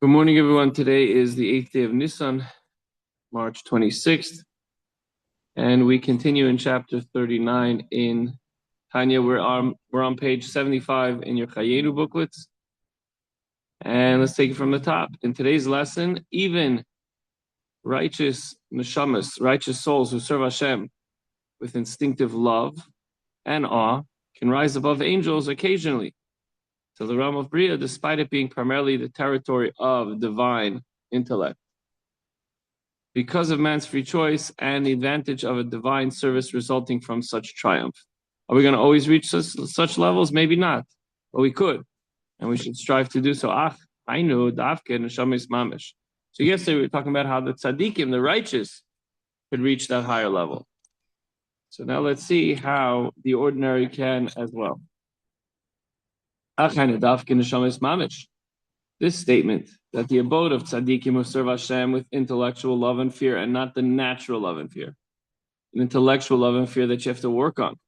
Good morning, everyone. Today is the 8th day of Nissan, March 26th, and we continue in chapter 39 in Tanya. We're on page 75 in your Chayenu booklets, and let's take it from the top. In today's lesson, even righteous neshamas, righteous souls who serve Hashem with instinctive love and awe, can rise above angels occasionally to the realm of Bria, despite it being primarily the territory of divine intellect. Because of man's free choice and the advantage of a divine service resulting from such triumph. Are we going to always reach such levels? Maybe not, but we could, and we should strive to do so. I know dafke neshamis mamish. So yesterday we were talking about how the tzaddikim, the righteous, could reach that higher level. So now let's see how the ordinary can as well. This statement that the abode of tzaddikim who serve Hashem with intellectual love and fear, and not the natural love and fear, an intellectual love and fear that you have to work on,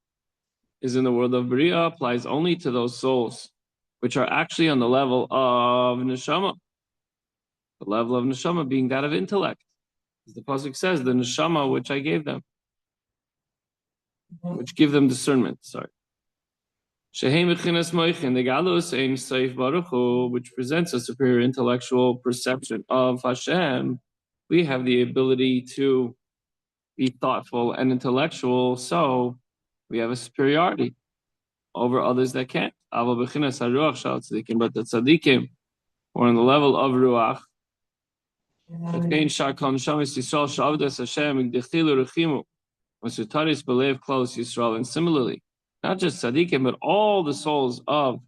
is in the world of Bria, applies only to those souls which are actually on the level of neshama. The level of neshama being that of intellect. As the pasuk says, the neshama which I gave them, which give them discernment. Sorry. Which presents a superior intellectual perception of Hashem. We have the ability to be thoughtful and intellectual, so we have a superiority over others that can't. But the tzaddikim, or on the level of ruach, and similarly, not just tzaddikim, but all the souls of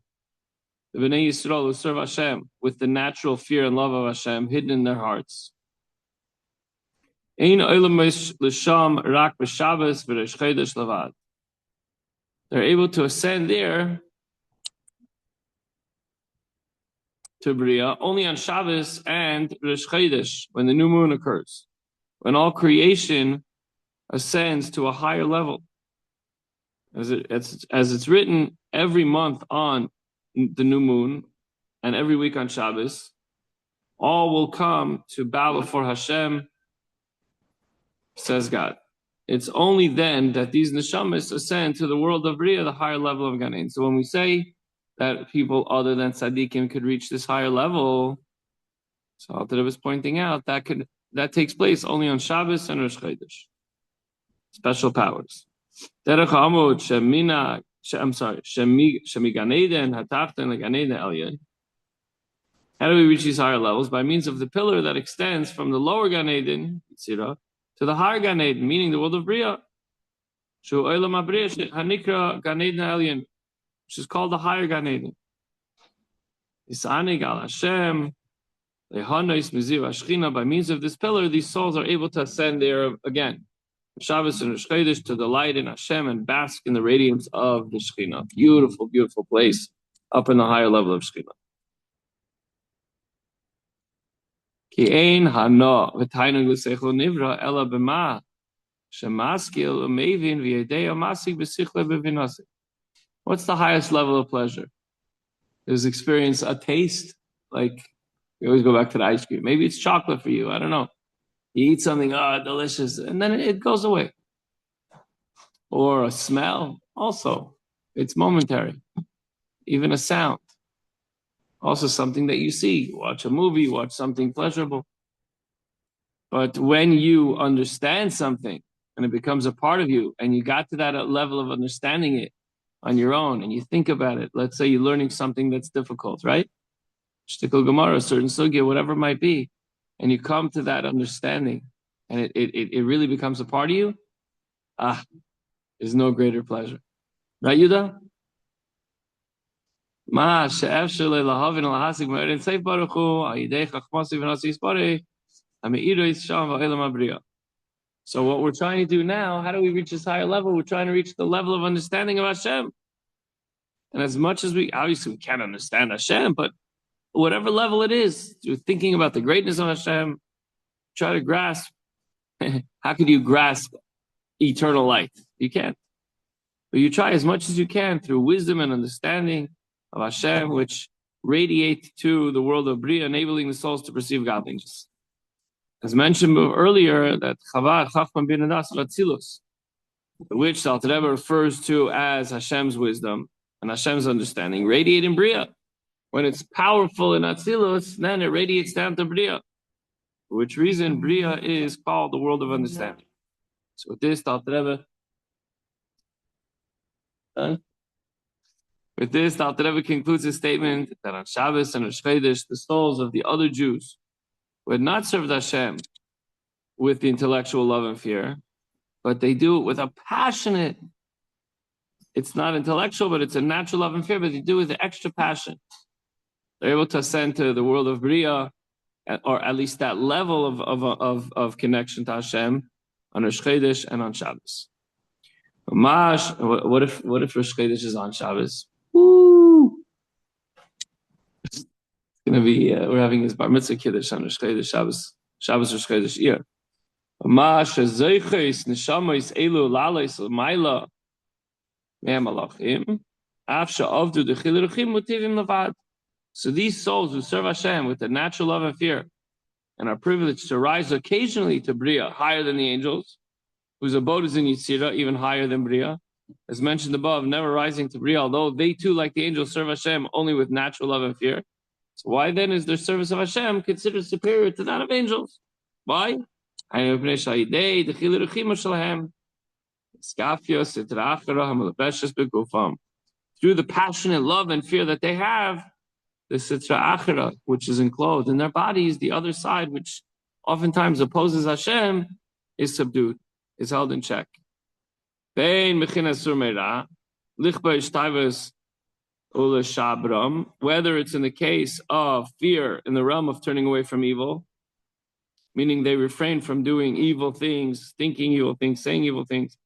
the Bnei Yisrael who serve Hashem with the natural fear and love of Hashem hidden in their hearts. They're able to ascend there to Bria only on Shabbos and Rosh Chodesh, when the new moon occurs, when all creation ascends to a higher level. As it's written, every month on the new moon and every week on Shabbos, all will come to bow before Hashem, says God. It's only then that these neshamas ascend to the world of Bria, the higher level of Gan Eden. So when we say that people other than tzaddikim could reach this higher level, so Alter Rebbe is pointing out that takes place only on Shabbos and Rosh Chodesh. Special powers. How do we reach these higher levels? By means of the pillar that extends from the lower Gan Eden to the higher Gan Eden, meaning the world of Bria, which is called the higher Gan Eden. By means of this pillar, these souls are able to ascend there again, Shabbos and Rosh Chodesh, to delight in Hashem and bask in the radiance of the Shekhinah. Beautiful, beautiful place up in the higher level of Shekhinah. What's the highest level of pleasure? Is experience a taste, like we always go back to the ice cream. Maybe it's chocolate for you. I don't know. You eat something, delicious, and then it goes away. Or a smell, also, it's momentary. Even a sound, also something that you see. Watch a movie, watch something pleasurable. But when you understand something and it becomes a part of you, and you got to that level of understanding it on your own, and you think about it, let's say you're learning something that's difficult, right? Shtikal Gemara, a certain sugya, whatever it might be, and you come to that understanding, and it really becomes a part of you, there's no greater pleasure. Right, Yuda? So what we're trying to do now, how do we reach this higher level? We're trying to reach the level of understanding of Hashem. And as much as we can't understand Hashem, but whatever level it is, you're thinking about the greatness of Hashem, try to grasp. How could you grasp eternal light? You can't. But you try as much as you can through wisdom and understanding of Hashem, which radiate to the world of Bria, enabling the souls to perceive godliness. As mentioned earlier, that Chava, Chachman bin Adas, Ratzilus, which the Alter Rebbe refers to as Hashem's wisdom and Hashem's understanding, radiate in Bria. When it's powerful in Atzilus, then it radiates down to Bria. For which reason Bria is called the world of understanding. So with this, the Alter Rebbe concludes his statement that on Shabbos and Rosh Chodesh, the souls of the other Jews who had not served Hashem with the intellectual love and fear, but they do it with a passionate, it's not intellectual, but it's a natural love and fear, but they do it with extra passion. They're able to ascend to the world of Bria, or at least that level of connection to Hashem on Rosh Chodesh and on Shabbos. What if Rosh Chodesh is on Shabbos? Woo! It's gonna be we're having his bar mitzvah kiddush on Rosh Chodesh, Shabbos Rosh Chodesh year. So these souls who serve Hashem with the natural love and fear and are privileged to rise occasionally to Bria, higher than the angels, whose abode is in Yitzira, even higher than Bria, as mentioned above, never rising to Bria, although they too, like the angels, serve Hashem only with natural love and fear. So why then is their service of Hashem considered superior to that of angels? Why? Through the passionate love and fear that they have, the Sitra Achara, which is enclosed in their bodies, the other side, which oftentimes opposes Hashem, is subdued, is held in check. Whether it's in the case of fear in the realm of turning away from evil, meaning they refrain from doing evil things, thinking evil things, saying evil things,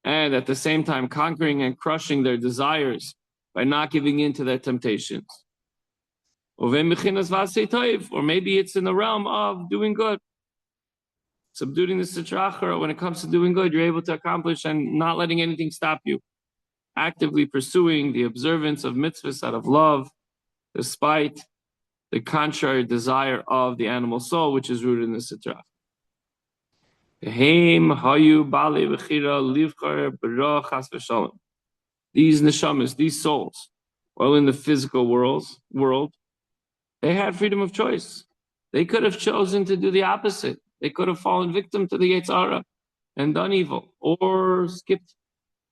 and at the same time conquering and crushing their desires by not giving in to their temptations. Or maybe it's in the realm of doing good. Subduing the Sitra Achara, when it comes to doing good, you're able to accomplish and not letting anything stop you. Actively pursuing the observance of mitzvahs out of love, despite the contrary desire of the animal soul, which is rooted in the Sitra. These neshamas, these souls, while in the physical world, they had freedom of choice. They could have chosen to do the opposite. They could have fallen victim to the Yetzer Hara and done evil, or skipped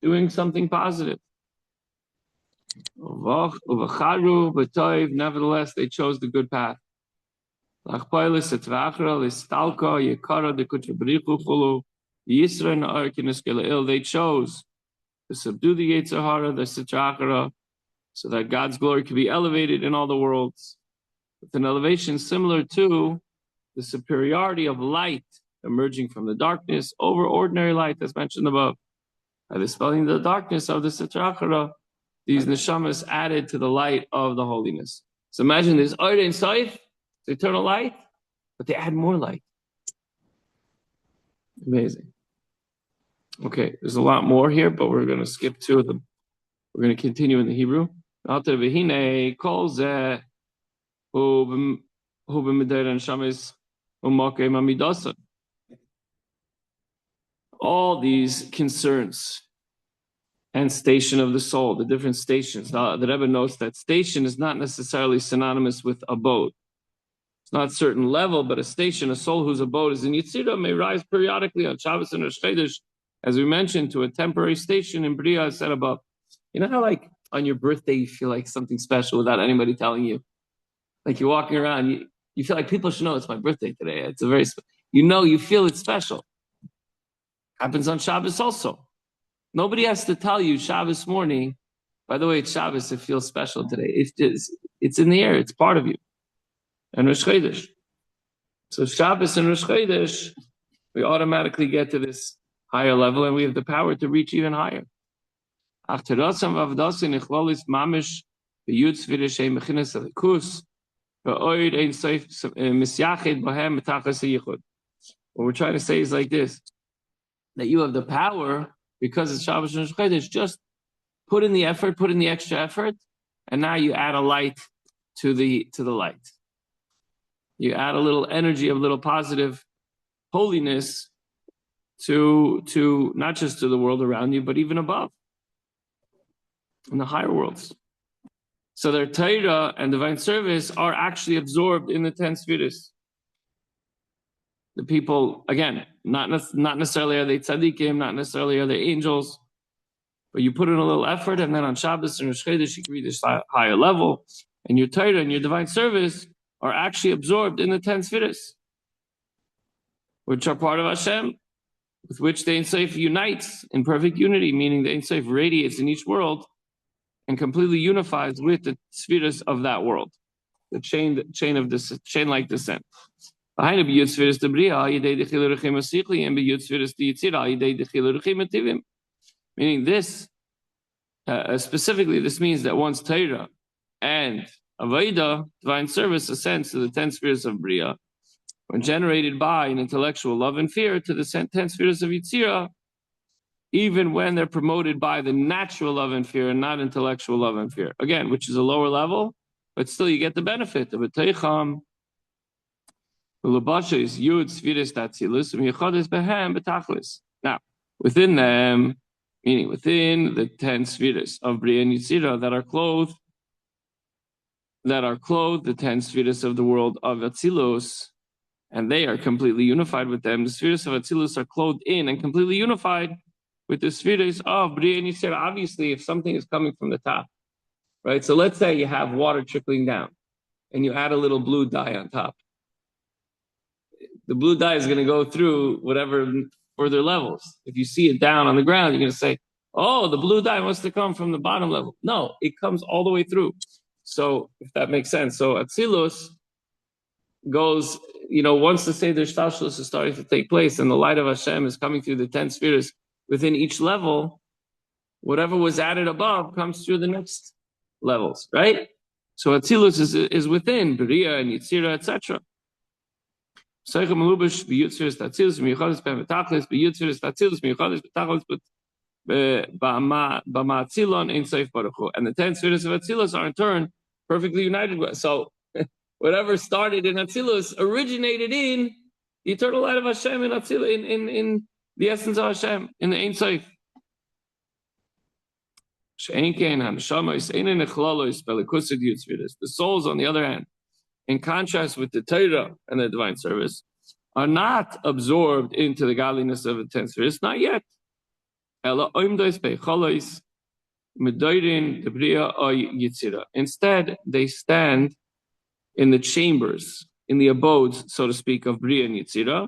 doing something positive. Nevertheless, they chose the good path. They chose to subdue the Yetzer Hara, the Sitra Achara, so that God's glory could be elevated in all the worlds, with an elevation similar to the superiority of light emerging from the darkness over ordinary light, as mentioned above. By dispelling the darkness of the Sitra Achara, these neshamas added to the light of the holiness. So imagine this Ohr Ein Sof, the eternal light, but they add more light. Amazing. Okay, there's a lot more here, but we're going to skip two of them. We're going to continue in the Hebrew. All these concerns and station of the soul, the different stations. The Rebbe notes that station is not necessarily synonymous with abode. It's not a certain level, but a station, a soul whose abode is in Yitzira, may rise periodically on Shabbos and Rosh Chodesh, as we mentioned, to a temporary station in Bria, as said above. You know how, like, on your birthday, you feel like something special without anybody telling you? Like, you're walking around, you feel like people should know it's my birthday today. It's a very, you feel it's special. Happens on Shabbos also. Nobody has to tell you Shabbos morning, by the way, it's Shabbos, it feels special today. It's in the air, it's part of you. And Rosh Chodesh. So Shabbos and Rosh Chodesh, we automatically get to this higher level, and we have the power to reach even higher. What we're trying to say is like this, that you have the power, because it's Shabbos and Rosh Chodesh, just put in the effort, put in the extra effort, and now you add a light to the light. You add a little energy, a little positive holiness to not just to the world around you, but even above in the higher worlds. So their Torah and divine service are actually absorbed in the 10 spheres. The people, again, not necessarily are they tzaddikim, not necessarily are they angels, but you put in a little effort, and then on Shabbos and Rosh Chodesh you can reach this higher level, and your Torah and your divine service are actually absorbed in the 10 spheres, which are part of Hashem, with which the Ein Sof unites in perfect unity, meaning the Ein Sof radiates in each world and completely unifies with the spheres of that world, the chain like descent. Meaning this, specifically, this means that once Torah and Avodah, divine service, ascends to the 10 spheres of Bria, when generated by an intellectual love and fear to the 10 spheres of Yitzira, even when they're promoted by the natural love and fear and not intellectual love and fear. Again, which is a lower level, but still you get the benefit of a Teicham. Now, within them, meaning within the 10 spheres of Bria and Yitzira that are clothed, the 10 spheres of the world of Atzilus, and they are completely unified with them. The spheres of Atzilus are clothed in and completely unified with the spheres of Bria and Yitzira. Obviously, if something is coming from the top, right? So let's say you have water trickling down, and you add a little blue dye on top. The blue dye is going to go through whatever further levels. If you see it down on the ground, you're going to say, oh, the blue dye must have come from the bottom level. No, it comes all the way through. So if that makes sense. So Atzilus goes, once the Seder Shtalshlus is starting to take place and the light of Hashem is coming through the 10 spheres within each level, whatever was added above comes through the next levels, right? So Atzilus is within Bria and Yitzira, etc. And the 10 spheres of Atzilus are in turn perfectly united with. So whatever started in Atzilus originated in the eternal light of Hashem in Atzilus, in the essence of Hashem, in the Ein Sof. The souls, on the other hand, in contrast with the Torah and the divine service, are not absorbed into the godliness of the 10 spheres, not yet. Instead, they stand in the chambers, in the abodes, so to speak, of Bria and Yitzira.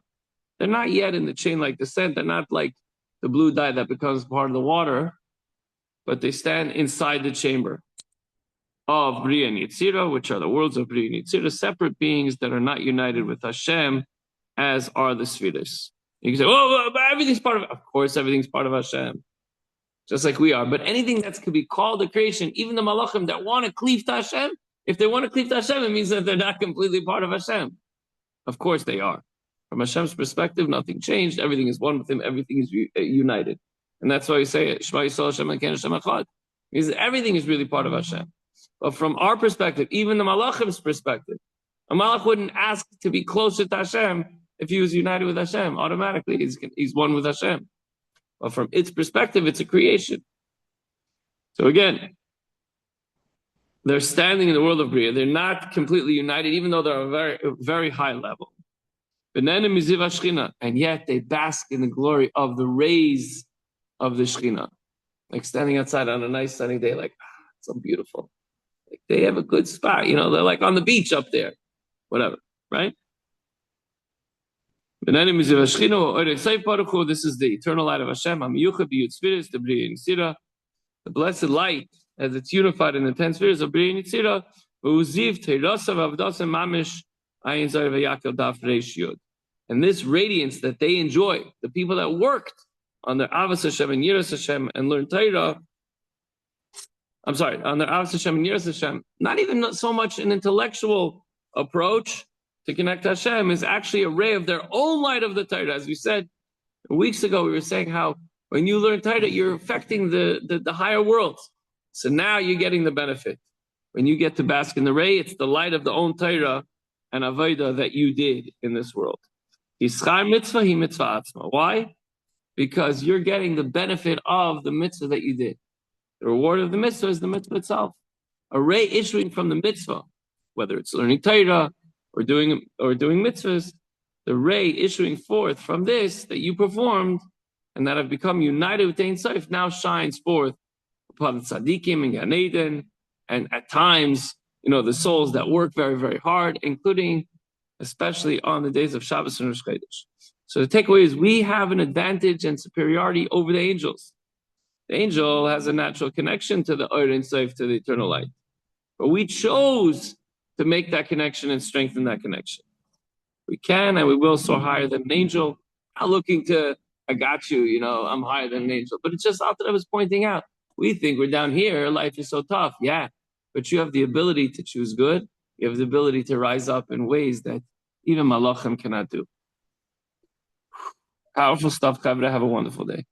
They're not yet in the chain-like descent. They're not like the blue dye that becomes part of the water, but they stand inside the chamber of Bria and Yitzira, which are the worlds of Bria and Yitzira, separate beings that are not united with Hashem, as are the spheres. You can say, oh, but everything's part of it. Of course, everything's part of Hashem, just like we are. But anything that could be called a creation, even the Malachim that want to cleave to Hashem, if they want to cleave to Hashem, it means that they're not completely part of Hashem. Of course they are. From Hashem's perspective, nothing changed. Everything is one with Him. Everything is united. And that's why we say it. Shema Yisrael Hashem Elokeinu Hashem Echad. Because everything is really part of Hashem. But from our perspective, even the Malachim's perspective, a Malach wouldn't ask to be closer to Hashem if he was united with Hashem. Automatically, he's one with Hashem. But from its perspective, it's a creation. So again, they're standing in the world of Bria. They're not completely united, even though they're a very, very high level. And yet they bask in the glory of the rays of the Shekhinah. Like standing outside on a nice sunny day, like, it's so beautiful. Like they have a good spot, they're like on the beach up there. Whatever, right? This is the eternal light of Hashem, the blessed light, as it's unified in the 10 spheres of Bria and Yitzira. And this radiance that they enjoy, the people that worked on their Avos Hashem and Yiras Hashem and learned Torah, on their Avos Hashem and Yiras Hashem, not even so much an intellectual approach to connect to Hashem, is actually a ray of their own light of the Torah. As we said weeks ago, we were saying how when you learn Torah, you're affecting the higher worlds. So now you're getting the benefit When you get to bask in the ray, it's the light of the own Torah and Avodah that you did in this world. Why? Because you're getting the benefit of the mitzvah that you did. The reward of the mitzvah is the mitzvah itself. A ray issuing from the mitzvah, whether it's learning Torah or doing mitzvahs, the ray issuing forth from this that you performed and that have become united with Ein Sof now shines forth upon the tzaddikim and Gan Eden, and at times, the souls that work very, very hard, including especially on the days of Shabbos and Rosh Chodesh. So the takeaway is we have an advantage and superiority over the angels. The angel has a natural connection to the Ein Sof, to the eternal light. But we chose to make that connection and strengthen that connection. We can and we will soar higher than an angel. Not looking to, I got you, I'm higher than an angel. But it's just that I was pointing out. We think we're down here, life is so tough. Yeah, but you have the ability to choose good. You have the ability to rise up in ways that even Malachim cannot do. Powerful stuff, Chavre. Have a wonderful day.